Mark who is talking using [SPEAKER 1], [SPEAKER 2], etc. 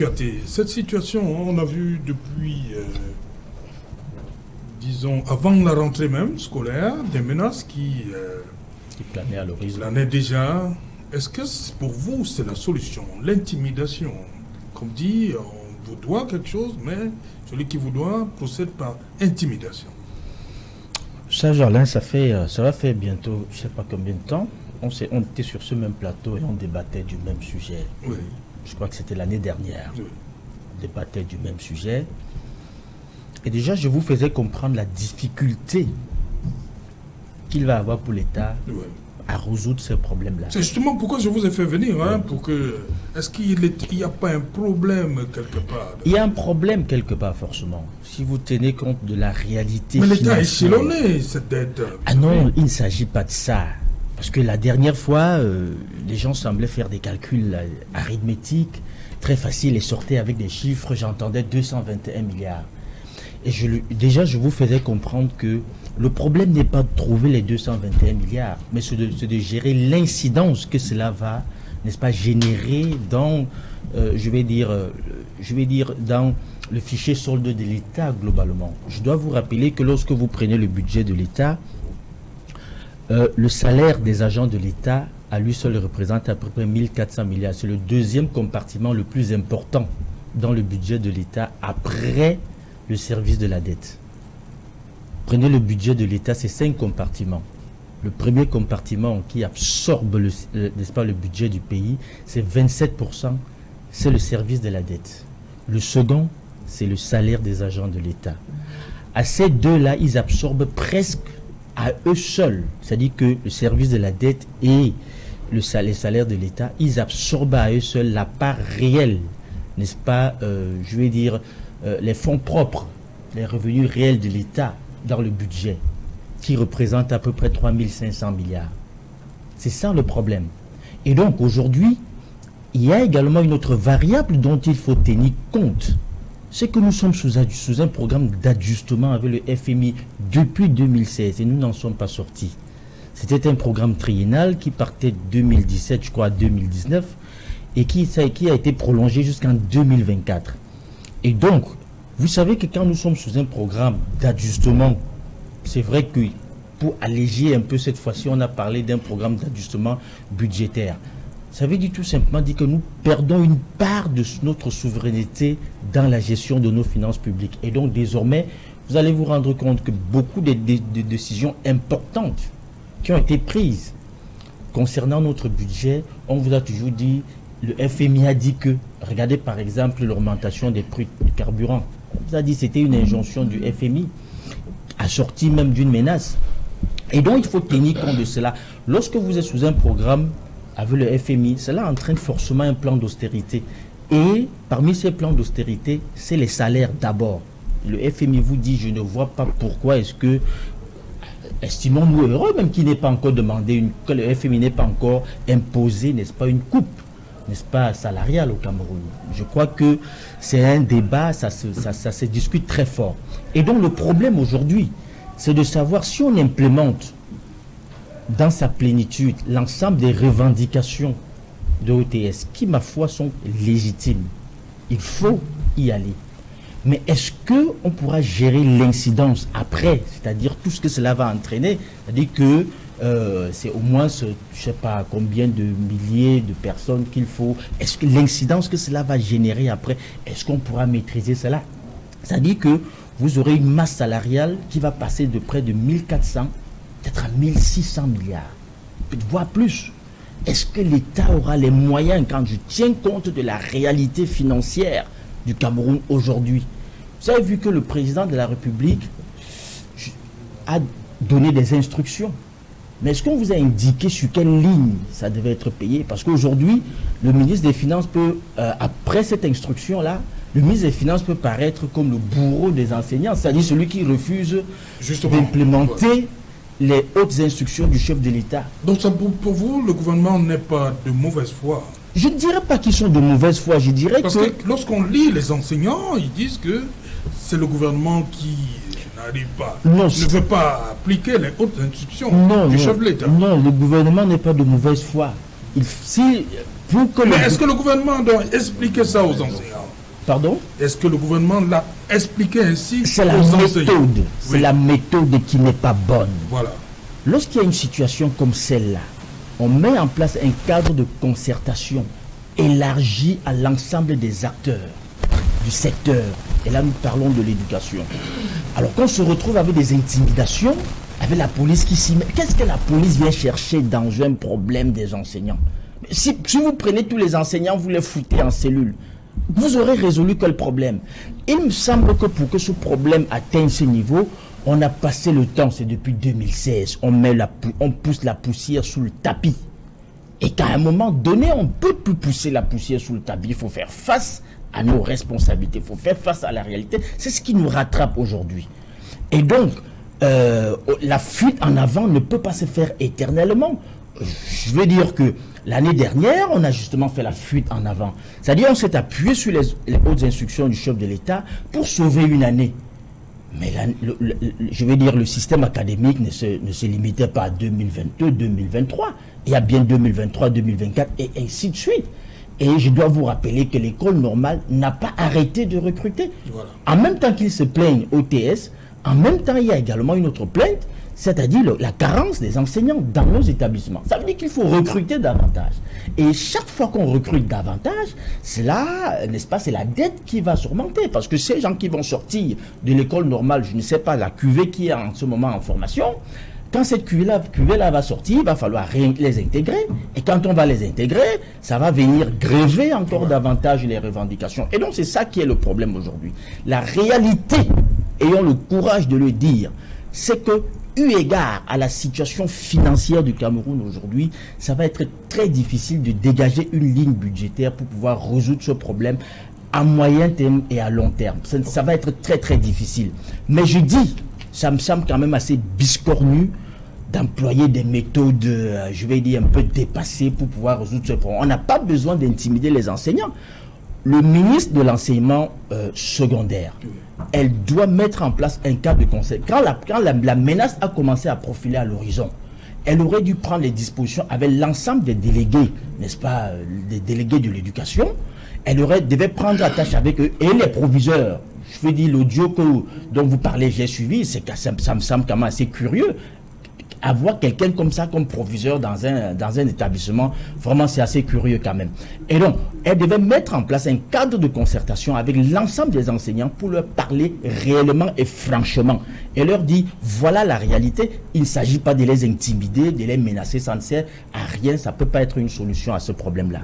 [SPEAKER 1] Regardez, cette situation, on a vu depuis, disons, avant la rentrée même scolaire, des menaces
[SPEAKER 2] qui planaient à l'horizon.
[SPEAKER 1] Planaient déjà. Est-ce que pour vous, c'est la solution, l'intimidation? Comme dit, on vous doit quelque chose, mais celui qui vous doit procède par intimidation.
[SPEAKER 2] Ça, Gerlin, ça va faire bientôt, je ne sais pas combien de temps, on était sur ce même plateau et on débattait du même sujet.
[SPEAKER 1] Oui.
[SPEAKER 2] Je crois que c'était l'année dernière.
[SPEAKER 1] Oui.
[SPEAKER 2] On débattait du même sujet. Et déjà, je vous faisais comprendre la difficulté qu'il va avoir pour l'État à résoudre ces problèmes-là.
[SPEAKER 1] C'est justement pourquoi je vous ai fait venir, hein, pour que... Est-ce qu'il n'y a pas un problème quelque part?
[SPEAKER 2] Il y a un problème quelque part, forcément. Si vous tenez compte de la réalité
[SPEAKER 1] mais l'État est
[SPEAKER 2] financière...
[SPEAKER 1] échelonné, cette dette.
[SPEAKER 2] Ah non, il ne s'agit pas de ça. Parce que la dernière fois, les gens semblaient faire des calculs arithmétiques très faciles et sortaient avec des chiffres. J'entendais 221 milliards. Et déjà, je vous faisais comprendre que le problème n'est pas de trouver les 221 milliards, mais c'est de gérer l'incidence que cela va, n'est-ce pas, générer dans, je vais dire, dans le fichier solde de l'État globalement. Je dois vous rappeler que lorsque vous prenez le budget de l'État, le salaire des agents de l'État, à lui seul, représente à peu près 1400 milliards. C'est le deuxième compartiment le plus important dans le budget de l'État après le service de la dette. Prenez le budget de l'État, c'est 5 compartiments. Le premier compartiment qui absorbe n'est-ce pas, le budget du pays, c'est 27%, c'est le service de la dette. Le second, c'est le salaire des agents de l'État. À ces deux-là, ils absorbent presque à eux seuls, c'est-à-dire que le service de la dette et les salaires de l'État, ils absorbent à eux seuls la part réelle, n'est-ce pas, je vais dire, les fonds propres, les revenus réels de l'État dans le budget, qui représente à peu près 3500 milliards. C'est ça le problème. Et donc aujourd'hui, il y a également une autre variable dont il faut tenir compte. C'est que nous sommes sous un programme d'ajustement avec le FMI depuis 2016 et nous n'en sommes pas sortis. C'était un programme triennal qui partait de 2017, je crois, à 2019 et qui a été prolongé jusqu'en 2024. Et donc, vous savez que quand nous sommes sous un programme d'ajustement, c'est vrai que pour alléger un peu cette fois-ci, on a parlé d'un programme d'ajustement budgétaire. Ça veut dire tout simplement que nous perdons une part de notre souveraineté dans la gestion de nos finances publiques. Et donc désormais, vous allez vous rendre compte que beaucoup de décisions importantes qui ont été prises concernant notre budget, on vous a toujours dit, le FMI a dit que, regardez par exemple l'augmentation des prix du carburant. On vous a dit que c'était une injonction du FMI, assortie même d'une menace. Et donc il faut tenir compte de cela. Lorsque vous êtes sous un programme avec le FMI, cela entraîne forcément un plan d'austérité. Et parmi ces plans d'austérité, c'est les salaires d'abord. Le FMI vous dit, je ne vois pas pourquoi est-ce que, estimons-nous heureux, même qu'il n'est pas encore demandé, que le FMI n'est pas encore imposé, n'est-ce pas, une coupe, n'est-ce pas, salariale au Cameroun. Je crois que c'est un débat, ça se discute très fort. Et donc le problème aujourd'hui, c'est de savoir si on implémente dans sa plénitude l'ensemble des revendications de OTS, qui, ma foi, sont légitimes. Il faut y aller. Mais est-ce qu'on pourra gérer l'incidence après, c'est-à-dire tout ce que cela va entraîner, c'est-à-dire que c'est au moins, je ne sais pas combien de milliers de personnes qu'il faut, est-ce que l'incidence que cela va générer après, est-ce qu'on pourra maîtriser cela? C'est-à-dire que vous aurez une masse salariale qui va passer de près de 1400 peut-être à 1600 milliards, voire plus. Est-ce que l'État aura les moyens, quand je tiens compte de la réalité financière du Cameroun aujourd'hui? Vous avez vu que le président de la République a donné des instructions. Mais est-ce qu'on vous a indiqué sur quelle ligne ça devait être payé? Parce qu'aujourd'hui, le ministre des Finances peut, après cette instruction-là, le ministre des Finances peut paraître comme le bourreau des enseignants, c'est-à-dire celui qui refuse d'implémenter les hautes instructions du chef de l'État.
[SPEAKER 1] Donc pour vous, le gouvernement n'est pas de mauvaise foi?
[SPEAKER 2] Je ne dirais pas qu'ils sont de mauvaise foi, je dirais
[SPEAKER 1] Parce que lorsqu'on lit les enseignants, ils disent que c'est le gouvernement qui n'arrive pas, ne veut pas appliquer les hautes instructions du chef de l'État.
[SPEAKER 2] Non, le gouvernement n'est pas de mauvaise foi.
[SPEAKER 1] Mais est-ce que le gouvernement doit expliquer ça aux enseignants?
[SPEAKER 2] Pardon?
[SPEAKER 1] Est-ce que le gouvernement l'a expliqué ainsi?
[SPEAKER 2] C'est la méthode. C'est la méthode qui n'est pas bonne.
[SPEAKER 1] Voilà.
[SPEAKER 2] Lorsqu'il y a une situation comme celle-là, on met en place un cadre de concertation élargi à l'ensemble des acteurs du secteur. Et là, nous parlons de l'éducation. Alors qu'on se retrouve avec des intimidations, avec la police qui s'y met. Qu'est-ce que la police vient chercher dans un problème des enseignants? Si vous prenez tous les enseignants, vous les foutez en cellule, vous aurez résolu quel problème? Il me semble que pour que ce problème atteigne ce niveau, on a passé le temps, c'est depuis 2016, on pousse la poussière sous le tapis. Et qu'à un moment donné, on ne peut plus pousser la poussière sous le tapis. Il faut faire face à nos responsabilités, il faut faire face à la réalité. C'est ce qui nous rattrape aujourd'hui. Et donc, la fuite en avant ne peut pas se faire éternellement. Je veux dire que l'année dernière, on a justement fait la fuite en avant. C'est-à-dire on s'est appuyé sur les hautes instructions du chef de l'État pour sauver une année. Mais je veux dire, le système académique ne se limitait pas à 2022, 2023. Il y a bien 2023, 2024 et ainsi de suite. Et je dois vous rappeler que l'école normale n'a pas arrêté de recruter. Voilà. En même temps qu'ils se plaignent au TS, en même temps, il y a également une autre plainte, c'est-à-dire la carence des enseignants dans nos établissements. Ça veut dire qu'il faut recruter davantage. Et chaque fois qu'on recrute davantage, cela, n'est-ce pas, c'est la dette qui va s'augmenter. Parce que ces gens qui vont sortir de l'école normale, je ne sais pas, la QV qui est en ce moment en formation, quand cette QV-là va sortir, il va falloir les intégrer. Et quand on va les intégrer, ça va venir gréver encore davantage les revendications. Et donc, c'est ça qui est le problème aujourd'hui. La réalité, ayons le courage de le dire, c'est que, eu égard à la situation financière du Cameroun aujourd'hui, ça va être très difficile de dégager une ligne budgétaire pour pouvoir résoudre ce problème à moyen terme et à long terme. Ça va être très très difficile. Mais je dis, ça me semble quand même assez biscornu d'employer des méthodes, je vais dire, un peu dépassées pour pouvoir résoudre ce problème. On n'a pas besoin d'intimider les enseignants. Le ministre de l'enseignement secondaire, elle doit mettre en place un cadre de conseil. Quand la menace a commencé à profiler à l'horizon, elle aurait dû prendre les dispositions avec l'ensemble des délégués, n'est-ce pas, des délégués de l'éducation. Elle devait prendre attache avec eux et les proviseurs. Je veux dire, l'audio dont vous parlez, j'ai suivi, ça me semble quand même assez curieux. Avoir quelqu'un comme ça, comme proviseur dans un établissement, vraiment c'est assez curieux quand même. Et donc, elle devait mettre en place un cadre de concertation avec l'ensemble des enseignants pour leur parler réellement et franchement. Et leur dire, voilà la réalité, il ne s'agit pas de les intimider, de les menacer, ça ne sert à rien, ça ne peut pas être une solution à ce problème-là.